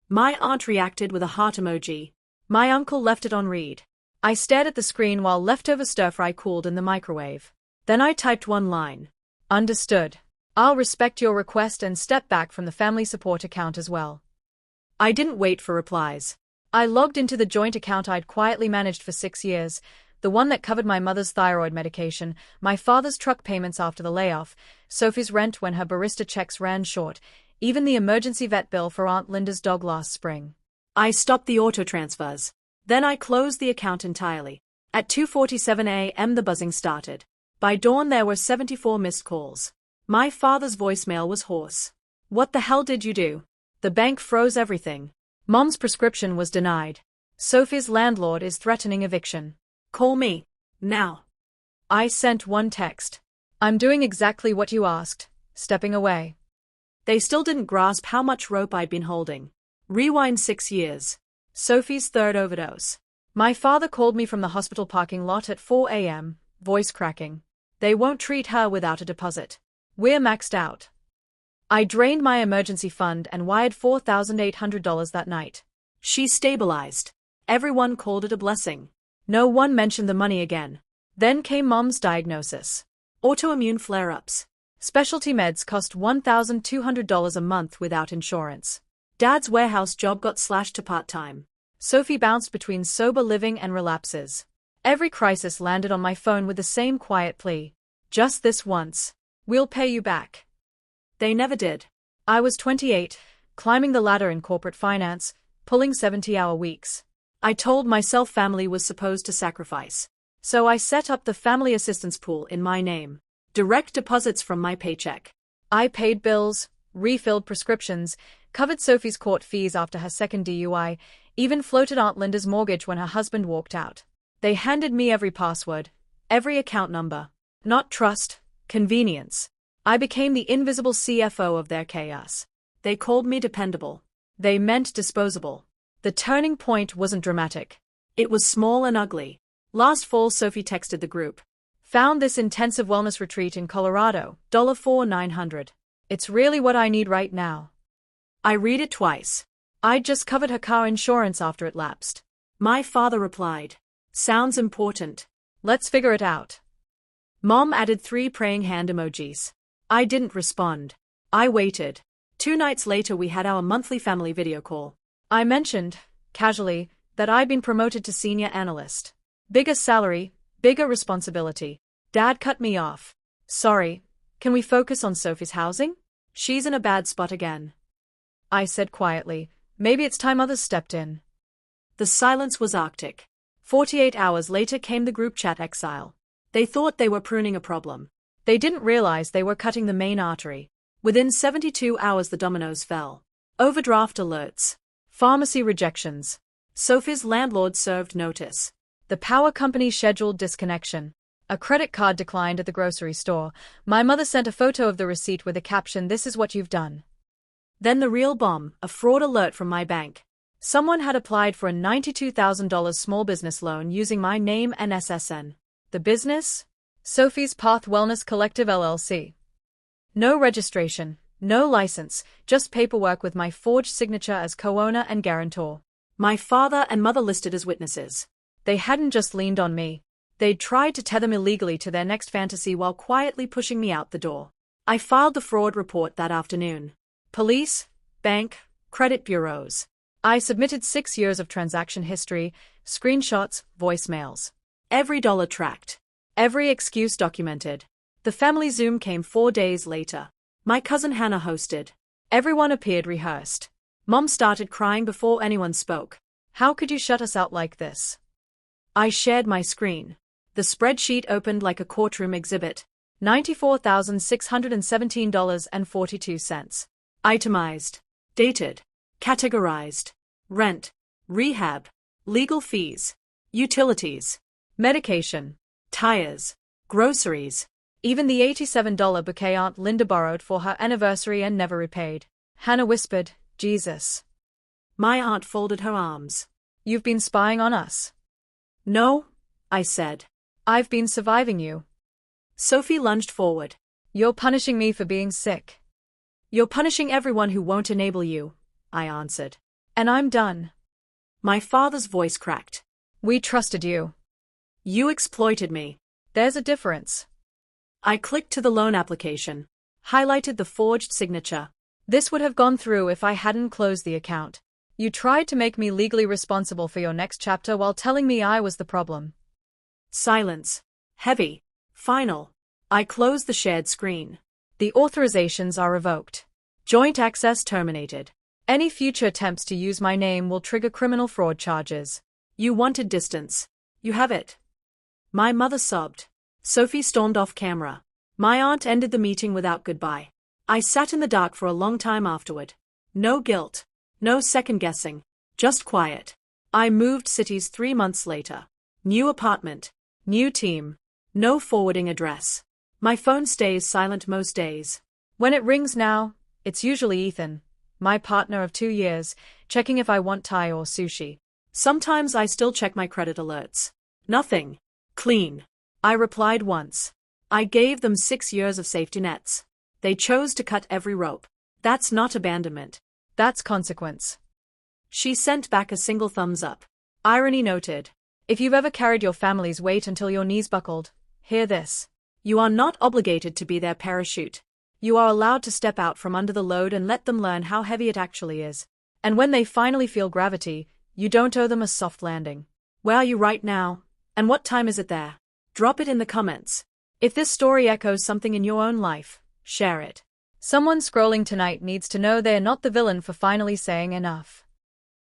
My aunt reacted with a heart emoji. My uncle left it on read. I stared at the screen while leftover stir-fry cooled in the microwave. Then I typed one line. Understood. I'll respect your request and step back from the family support account as well. I didn't wait for replies. I logged into the joint account I'd quietly managed for 6 years, the one that covered my mother's thyroid medication, my father's truck payments after the layoff, Sophie's rent when her barista checks ran short, even the emergency vet bill for Aunt Linda's dog last spring. I stopped the auto transfers. Then I closed the account entirely. At 2:47 a.m. the buzzing started. By dawn there were 74 missed calls. My father's voicemail was hoarse. What the hell did you do? The bank froze everything. Mom's prescription was denied. Sophie's landlord is threatening eviction. Call me. Now. I sent one text. I'm doing exactly what you asked, stepping away. They still didn't grasp how much rope I'd been holding. Rewind 6 years. Sophie's third overdose. My father called me from the hospital parking lot at 4 a.m., voice cracking. They won't treat her without a deposit. We're maxed out. I drained my emergency fund and wired $4,800 that night. She stabilized. Everyone called it a blessing. No one mentioned the money again. Then came Mom's diagnosis. Autoimmune flare-ups. Specialty meds cost $1,200 a month without insurance. Dad's warehouse job got slashed to part-time. Sophie bounced between sober living and relapses. Every crisis landed on my phone with the same quiet plea. Just this once. We'll pay you back. They never did. I was 28, climbing the ladder in corporate finance, pulling 70-hour weeks. I told myself family was supposed to sacrifice. So I set up the family assistance pool in my name. Direct deposits from my paycheck. I paid bills, refilled prescriptions, covered Sophie's court fees after her second DUI, even floated Aunt Linda's mortgage when her husband walked out. They handed me every password, every account number. Not trust, convenience. I became the invisible CFO of their chaos. They called me dependable. They meant disposable. The turning point wasn't dramatic. It was small and ugly. Last fall Sophie texted the group. Found this intensive wellness retreat in Colorado, $4,900. It's really what I need right now. I read it twice. I'd just covered her car insurance after it lapsed. My father replied. Sounds important. Let's figure it out. Mom added 3 praying hand emojis. I didn't respond. I waited. 2 nights later we had our monthly family video call. I mentioned, casually, that I'd been promoted to senior analyst. Bigger salary, bigger responsibility. Dad cut me off. Sorry, can we focus on Sophie's housing? She's in a bad spot again. I said quietly, maybe it's time others stepped in. The silence was arctic. 48 hours later came the group chat exile. They thought they were pruning a problem. They didn't realize they were cutting the main artery. Within 72 hours the dominoes fell. Overdraft alerts. Pharmacy rejections. Sophie's landlord served notice. The power company scheduled disconnection. A credit card declined at the grocery store. My mother sent a photo of the receipt with a caption, "This is what you've done." Then the real bomb, a fraud alert from my bank. Someone had applied for a $92,000 small business loan using my name and SSN. The business? Sophie's Path Wellness Collective LLC. No registration, no license, just paperwork with my forged signature as co-owner and guarantor. My father and mother listed as witnesses. They hadn't just leaned on me. They'd tried to tether me illegally to their next fantasy while quietly pushing me out the door. I filed the fraud report that afternoon. Police, bank, credit bureaus. I submitted 6 years of transaction history, screenshots, voicemails. Every dollar tracked. Every excuse documented. The family Zoom came 4 days later. My cousin Hannah hosted. Everyone appeared rehearsed. Mom started crying before anyone spoke. How could you shut us out like this? I shared my screen. The spreadsheet opened like a courtroom exhibit. $94,617.42. Itemized. Dated. Categorized. Rent. Rehab. Legal fees. Utilities. Medication. Tires. Groceries. Even the $87 bouquet Aunt Linda borrowed for her anniversary and never repaid. Hannah whispered, Jesus. My aunt folded her arms. You've been spying on us. No, I said. I've been surviving you. Sophie lunged forward. You're punishing me for being sick. You're punishing everyone who won't enable you, I answered. And I'm done. My father's voice cracked. We trusted you. You exploited me. There's a difference. I clicked to the loan application, highlighted the forged signature. This would have gone through if I hadn't closed the account. You tried to make me legally responsible for your next chapter while telling me I was the problem. Silence. Heavy. Final. I closed the shared screen. The authorizations are revoked. Joint access terminated. Any future attempts to use my name will trigger criminal fraud charges. You wanted distance. You have it. My mother sobbed. Sophie stormed off camera. My aunt ended the meeting without goodbye. I sat in the dark for a long time afterward. No guilt. No second guessing. Just quiet. I moved cities 3 months later. New apartment. New team. No forwarding address. My phone stays silent most days. When it rings now, it's usually Ethan, my partner of 2 years, checking if I want Thai or sushi. Sometimes I still check my credit alerts. Nothing. Clean. I replied once. I gave them 6 years of safety nets. They chose to cut every rope. That's not abandonment. That's consequence. She sent back a single thumbs up. Irony noted. If you've ever carried your family's weight until your knees buckled, hear this. You are not obligated to be their parachute. You are allowed to step out from under the load and let them learn how heavy it actually is. And when they finally feel gravity, you don't owe them a soft landing. Where are you right now? And what time is it there? Drop it in the comments. If this story echoes something in your own life, share it. Someone scrolling tonight needs to know they're not the villain for finally saying enough.